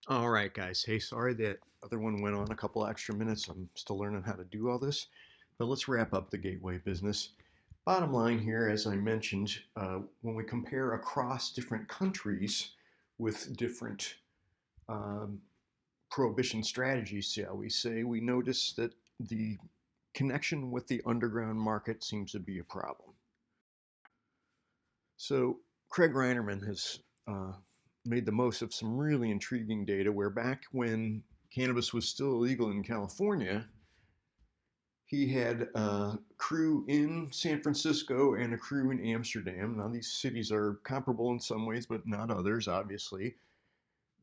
All right, guys. Hey, sorry that other one went on a couple extra minutes. I'm still learning how to do all this. But let's wrap up the gateway business. Bottom line here, as I mentioned, when we compare across different countries with different um, prohibition strategies, shall we say, we notice that the connection with the underground market seems to be a problem. So Craig Reinerman has made the most of some really intriguing data where back when cannabis was still illegal in California, he had a crew in San Francisco and a crew in Amsterdam. Now, these cities are comparable in some ways, but not others, obviously.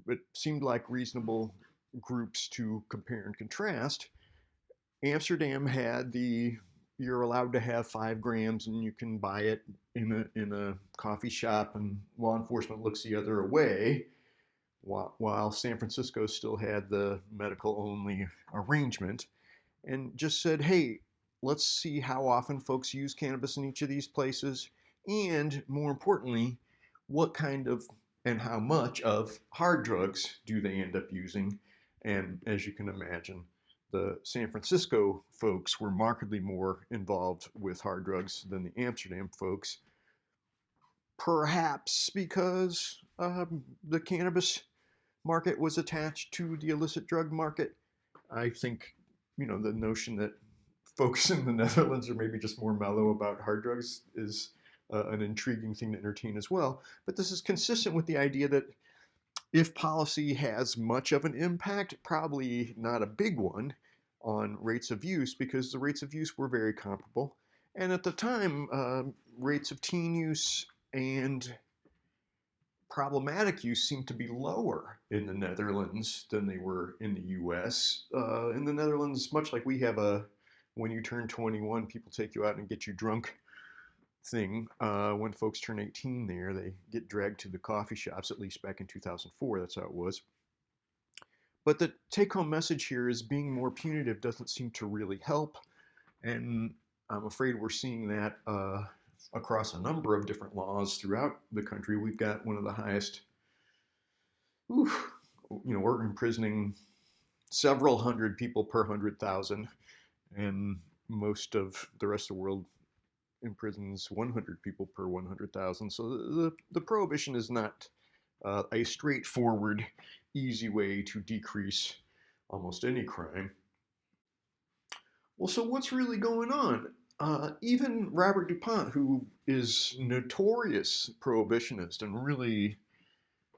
But seemed like reasonable groups to compare and contrast. Amsterdam had the you're allowed to have 5 grams and you can buy it in a coffee shop and law enforcement looks the other way while San Francisco still had the medical only arrangement and just said, hey, let's see how often folks use cannabis in each of these places and more importantly, what kind of and how much of hard drugs do they end up using. And as you can imagine, the San Francisco folks were markedly more involved with hard drugs than the Amsterdam folks, perhaps because the cannabis market was attached to the illicit drug market. I think, the notion that folks in the Netherlands are maybe just more mellow about hard drugs is an intriguing thing to entertain as well. But this is consistent with the idea that if policy has much of an impact, probably not a big one on rates of use because the rates of use were very comparable. And at the time, rates of teen use and problematic use seemed to be lower in the Netherlands than they were in the US. In the Netherlands, much like we have a when you turn 21, people take you out and get you drunk thing. When folks turn 18 there, they get dragged to the coffee shops, at least back in 2004, that's how it was. But the take home message here is being more punitive doesn't seem to really help. And I'm afraid we're seeing that across a number of different laws throughout the country. We've got one of the highest, oof, we're imprisoning several hundred people per 100,000, and most of the rest of the world imprisons 100 people per 100,000. So the prohibition is not a straightforward, easy way to decrease almost any crime. Well, so what's really going on? Even Robert DuPont, who is notorious prohibitionist and really,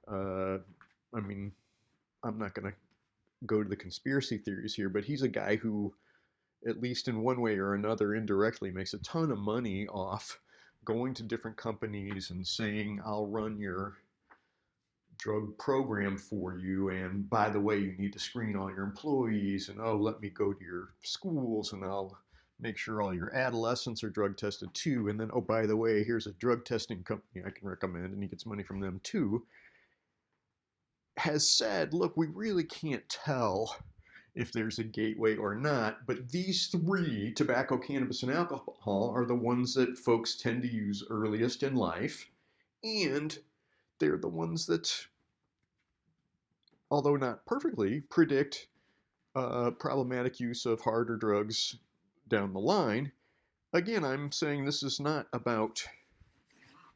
uh, I mean, I'm not going to go to the conspiracy theories here, but he's a guy who, at least in one way or another, indirectly makes a ton of money off going to different companies and saying, I'll run your drug program for you. And by the way, you need to screen all your employees. And oh, let me go to your schools and I'll make sure all your adolescents are drug tested too. And then, oh, by the way, here's a drug testing company I can recommend. And he gets money from them too. Has said, look, we really can't tell if there's a gateway or not, but these three, tobacco, cannabis, and alcohol, are the ones that folks tend to use earliest in life. And they're the ones that, although not perfectly, predict problematic use of harder drugs down the line. Again, I'm saying this is not about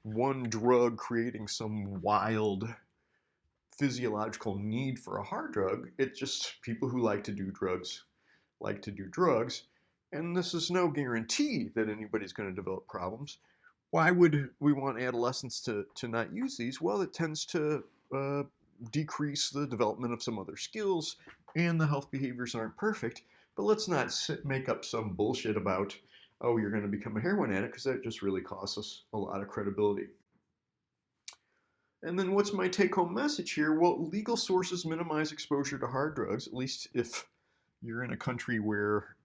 one drug creating some wild physiological need for a hard drug. It's just people who like to do drugs like to do drugs. And this is no guarantee that anybody's going to develop problems. Why would we want adolescents to not use these? Well, it tends to decrease the development of some other skills, and the health behaviors aren't perfect. But let's not make up some bullshit about, oh, you're going to become a heroin addict, because that just really costs us a lot of credibility. And then what's my take home message here? Well, legal sources minimize exposure to hard drugs, at least if you're in a country where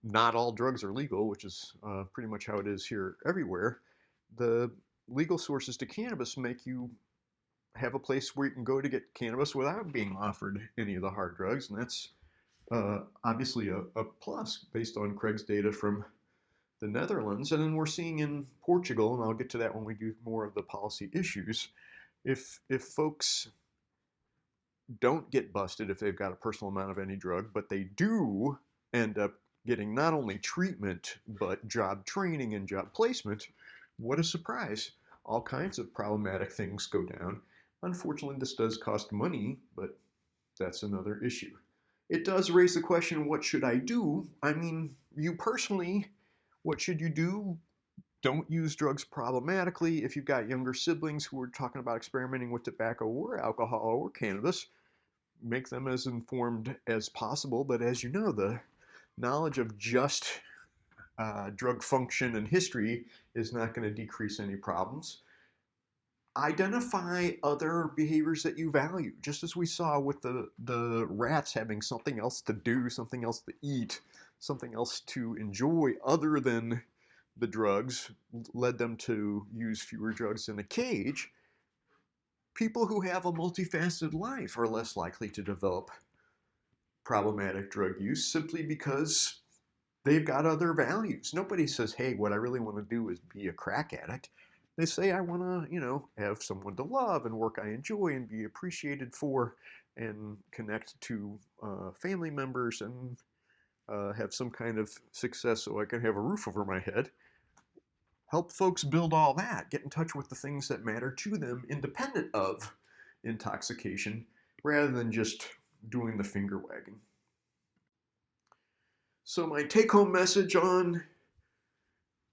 not all drugs are legal, which is pretty much how it is here everywhere. The legal sources to cannabis make you have a place where you can go to get cannabis without being offered any of the hard drugs, and that's obviously a plus based on Craig's data from the Netherlands. And then we're seeing in Portugal, and I'll get to that when we do more of the policy issues. If folks don't get busted if they've got a personal amount of any drug, but they do end up getting not only treatment, but job training and job placement. What a surprise. All kinds of problematic things go down. Unfortunately, this does cost money, but that's another issue. It does raise the question, what should I do? I mean, you personally, what should you do? Don't use drugs problematically. If you've got younger siblings who are talking about experimenting with tobacco or alcohol or cannabis, make them as informed as possible. But as you know, the knowledge of just drug function and history is not going to decrease any problems. Identify other behaviors that you value, just as we saw with the rats having something else to do, something else to eat, something else to enjoy other than the drugs led them to use fewer drugs in a cage. People who have a multifaceted life are less likely to develop problematic drug use simply because they've got other values. Nobody says, hey, what I really want to do is be a crack addict. They say, I want to, have someone to love and work I enjoy and be appreciated for and connect to family members and have some kind of success so I can have a roof over my head. Help folks build all that. Get in touch with the things that matter to them independent of intoxication rather than just doing the finger wagging. So my take-home message on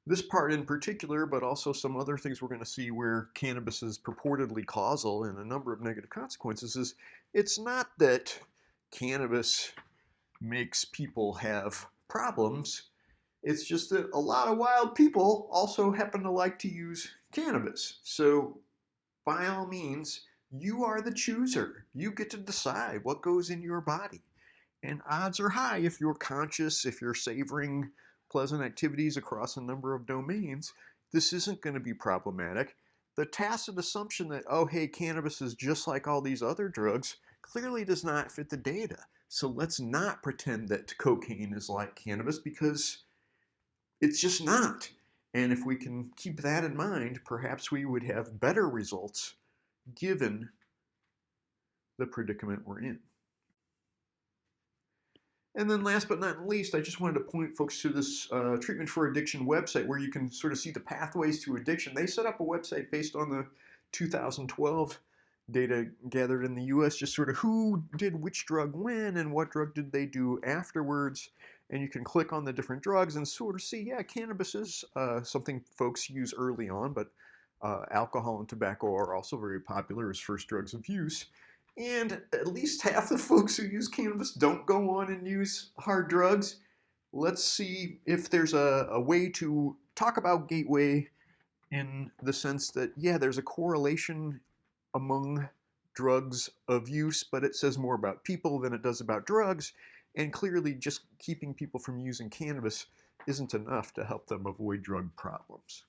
this part in particular, but also some other things we're going to see where cannabis is purportedly causal and a number of negative consequences, is it's not that cannabis makes people have problems. It's just that a lot of wild people also happen to like to use cannabis. So by all means, you are the chooser. You get to decide what goes in your body. And odds are high, if you're conscious, if you're savoring pleasant activities across a number of domains, this isn't going to be problematic. The tacit assumption that, oh, hey, cannabis is just like all these other drugs, clearly does not fit the data. So let's not pretend that cocaine is like cannabis, because it's just not. And if we can keep that in mind, perhaps we would have better results given the predicament we're in. And then last but not least, I just wanted to point folks to this Treatment for Addiction website where you can sort of see the pathways to addiction. They set up a website based on the 2012 data gathered in the US, just sort of who did which drug when and what drug did they do afterwards. And you can click on the different drugs and sort of see, yeah, cannabis is something folks use early on, but alcohol and tobacco are also very popular as first drugs of use. And at least half the folks who use cannabis don't go on and use hard drugs. Let's see if there's a way to talk about gateway in the sense that, yeah, there's a correlation among drugs of use, but it says more about people than it does about drugs. And clearly just keeping people from using cannabis isn't enough to help them avoid drug problems.